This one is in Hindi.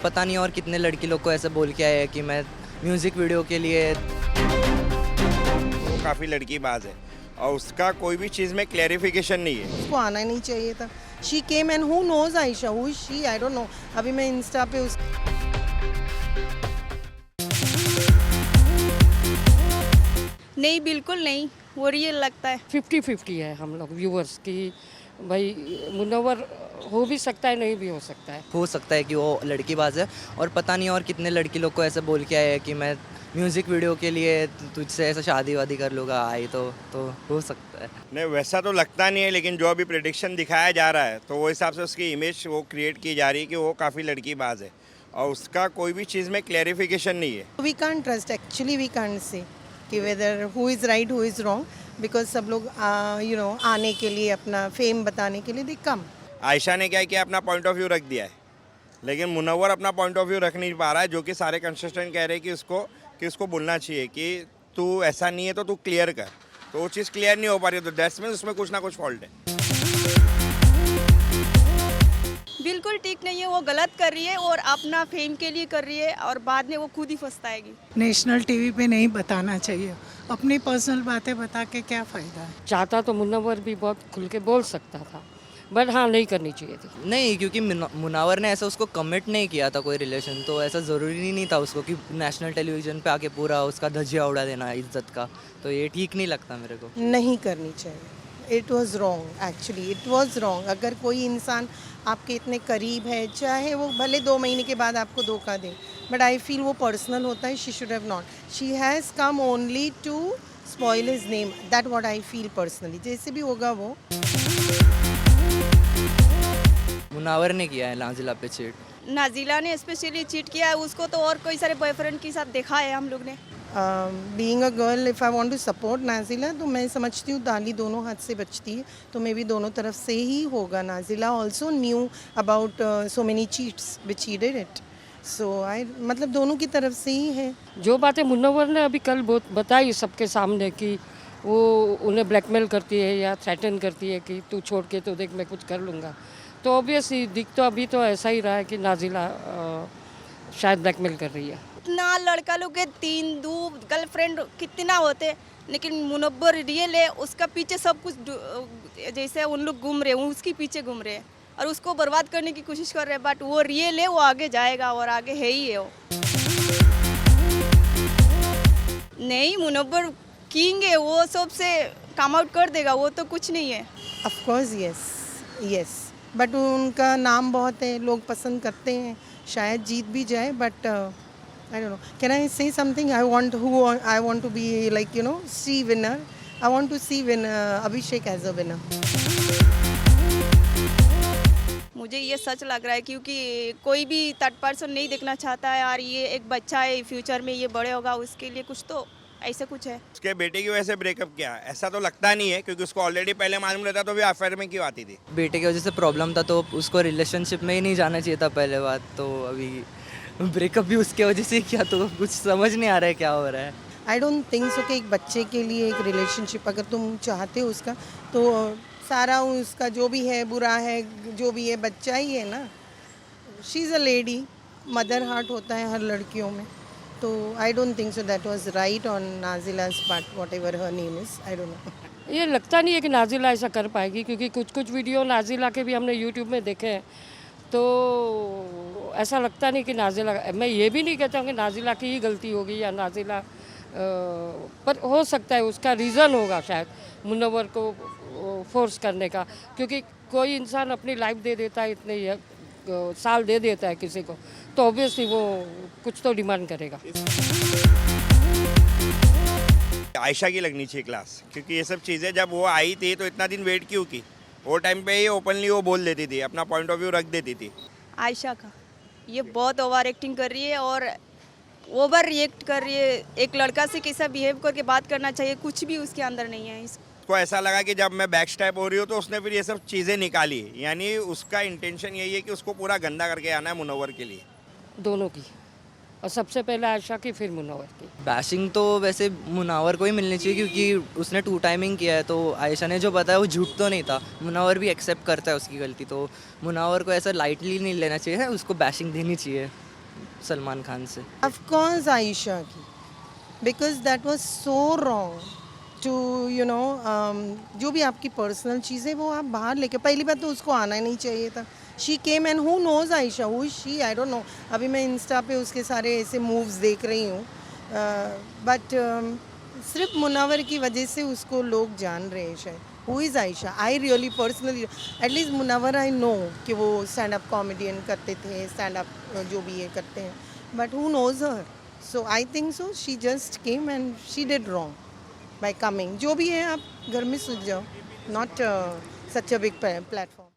पता नहीं और कितने लड़की लोग को ऐसे बोल के आए हैं कि मैं म्यूज़िक वीडियो के लिए। वो काफ़ी लड़कीबाज है और उसका कोई भी चीज़ में क्लैरिफिकेशन नहीं है। उसको आना ही नहीं चाहिए था। She came and who knows Ayesha, who is she, I don't know. अभी मैं इंस्टा पे उस नहीं, बिल्कुल नहीं, वो रियल लगता है। 50-50 है हम लोग व्यूअर्स की। भाई मुनव्वर हो भी सकता है, नहीं भी हो सकता है। हो सकता है कि वो लड़कीबाज है और पता नहीं और कितने लड़की लोग को ऐसे बोल के आए हैं कि मैं म्यूज़िक वीडियो के लिए तुझसे ऐसा शादी वादी कर लूँगा आई तो हो सकता है। नहीं, वैसा तो लगता नहीं है, लेकिन जो अभी प्रेडिक्शन दिखाया जा रहा है तो वो हिसाब से उसकी इमेज वो क्रिएट की जा रही है कि वो काफ़ी लड़कीबाज है और उसका कोई भी चीज़ में क्लैरिफिकेशन नहीं है। We can't trust, actually we can't say कि whether who is right who is wrong, because सब लोग आने के लिए, अपना फेम बताने के लिए दे कम। आयशा ने क्या किया, अपना पॉइंट ऑफ व्यू रख दिया है, लेकिन मुनव्वर अपना पॉइंट ऑफ व्यू रख नहीं पा रहा है, जो कि सारे कंसिस्टेंट कह रहे हैं कि उसको बोलना चाहिए कि तू ऐसा नहीं है तो तू क्लियर कर, तो वो चीज़ क्लियर नहीं हो पा रही है, तो दैट्स मीन्स उसमें कुछ ना कुछ फॉल्ट है। बिल्कुल ठीक नहीं है, वो गलत कर रही है और अपना फेम के लिए कर रही है और बाद में वो खुद ही पछताएगी। नेशनल टीवी पे नहीं बताना चाहिए, अपनी पर्सनल बातें बता के क्या फ़ायदा है। चाहता तो मुनव्वर भी बहुत खुल के बोल सकता था, बट हाँ नहीं करनी चाहिए थी। नहीं, क्योंकि मुनावर ने ऐसा उसको कमिट नहीं किया था कोई रिलेशन, तो ऐसा ज़रूरी नहीं था उसको कि नेशनल टेलीविज़न पे आके पूरा उसका धज्जिया उड़ा देना इज्जत का, तो ये ठीक नहीं लगता मेरे को। नहीं करनी चाहिए। It was wrong, actually it was wrong. अगर कोई इंसान आपके इतने करीब है, चाहे वो भले 2 महीने के बाद आपको धोखा दे, बट आई फील वो पर्सनल होता है। She should have not, she has come only to spoil his name, that what I feel personally. जैसे भी होगा वो। मुनावर ने किया है नाजिला पे चीट। नाजिला ने स्पेशली चीट किया है उसको, तो और कई सारे बॉयफ्रेंड के साथ देखा है हम लोग ने। Being a girl, if I want to support Nazila, तो मैं समझती हूँ ताली दोनों हाथ से बचती है, तो मे बी दोनों तरफ से ही होगा। Nazila also knew about so many cheats which he did it, so I मतलब दोनों की तरफ से ही है। जो बातें मुनव्वर ने अभी कल बहुत बताई सबके सामने कि वो उन्हें ब्लैकमेल करती है या थ्रेटन करती है कि तू छोड़ के तो देख मैं कुछ कर लूँगा, तो ऑब्वियसली दिख तो अभी तो ऐसा ही रहा है कि नाजिला शायद ब्लैकमेल कर रही है। इतना लड़का लोग के 3 गर्लफ्रेंड कितना होते, लेकिन मुनव्वर रियल है, उसका पीछे सब कुछ जैसे उन लोग घूम रहे हैं, उसके पीछे घूम रहे हैं और उसको बर्बाद करने की कोशिश कर रहे हैं, बट वो रियल है, वो आगे जाएगा और आगे है ही है वो। नहीं, मुनव्वर किंग है, वो सबसे कम आउट कर देगा, वो तो कुछ नहीं है। ऑफ कोर्स यस, बट उनका नाम बहुत है, लोग पसंद करते हैं, शायद जीत भी जाए, but I don't know. Can I say something? I want to be like see winner. I want to see Abhishek as a winner. मुझे ये सच लग रहा है, क्योंकि कोई भी थर्ड पर्सन नहीं देखना चाहता है यार, ये एक बच्चा है, फ्यूचर में ये बड़े होगा, उसके लिए कुछ तो ऐसा कुछ है। उसके बेटे की वजह से ब्रेकअप किया, ऐसा तो लगता नहीं है, क्योंकि उसको ऑलरेडी पहले मालूम रहता तो भी अफेयर में क्यों आती थी। बेटे की वजह से प्रॉब्लम था तो उसको रिलेशनशिप में ही नहीं जाना चाहिए था पहले बात, तो अभी ब्रेकअप भी उसके वजह से किया, तो कुछ समझ नहीं आ रहा है क्या हो रहा है। आई डोंट थिंक सो कि एक बच्चे के लिए एक रिलेशनशिप अगर तुम चाहते हो उसका, तो सारा उसका जो भी है बुरा है, जो भी है बच्चा ही है ना। She is a lady, mother heart होता है हर लड़कियों में, तो I don't think so that was right on Nazila's part, whatever her name is, I don't know. ये लगता नहीं है कि नाजिला ऐसा कर पाएगी, क्योंकि कुछ वीडियो नाजिला के भी हमने यूट्यूब में देखे हैं, तो ऐसा लगता नहीं कि नाजिला, मैं ये भी नहीं कहता हूँ कि नाजिला की ही गलती होगी या नाजिला, पर हो सकता है उसका रीज़न होगा शायद मुनव्वर को फोर्स करने का, क्योंकि कोई इंसान अपनी लाइफ दे देता है, इतने साल दे देता है किसी को, तो ऑब्वियसली वो कुछ तो डिमांड करेगा। आयशा की लगनी चाहिए क्लास, क्योंकि ये सब चीज़ें जब वो आई थी तो इतना दिन वेट क्यों की, वो टाइम पे ही ओपनली वो बोल देती थी, अपना पॉइंट ऑफ व्यू रख देती थी। आयशा का ये बहुत ओवर एक्टिंग कर रही है और ओवर रिएक्ट कर रही है। एक लड़का से कैसा बिहेव करके बात करना चाहिए, कुछ भी उसके अंदर नहीं है। उसको ऐसा लगा कि जब मैं बैक स्टेप हो रही हूँ तो उसने फिर ये सब चीज़ें निकाली, यानी उसका इंटेंशन यही है कि उसको पूरा गंदा करके आना है मुनव्वर के लिए। दोनों की, और सबसे पहले आयशा की, फिर मुनव्वर की। बैशिंग तो वैसे मुनावर को ही मिलनी चाहिए, क्योंकि उसने 2 टाइमिंग किया है, तो आयशा ने जो बताया वो झूठ तो नहीं था, मुनावर भी एक्सेप्ट करता है उसकी गलती, तो मुनावर को ऐसा लाइटली नहीं लेना चाहिए, उसको बैशिंग देनी चाहिए। सलमान खान से। ऑफ कोर्स आयशा की, because that was so wrong to जो भी आपकी पर्सनल चीज़ें वो आप बाहर लेके, पहली बात तो उसको आना ही नहीं चाहिए था। She came and who knows Ayesha, who is she, I don't know. अभी मैं इंस्टा पे उसके सारे ऐसे मूव्स देख रही हूँ, बट सिर्फ मुनावर की वजह से उसको लोग जान रहे हैं शायद। Who is Ayesha? I really personally, at least Munawar I know कि वो स्टैंड अप कॉमेडियन करते थे, स्टैंड अप जो भी ये करते हैं, but who knows her? So I think so she just came and she did wrong by coming. जो भी है आप घर में सूझ जाओ, not such a big platform.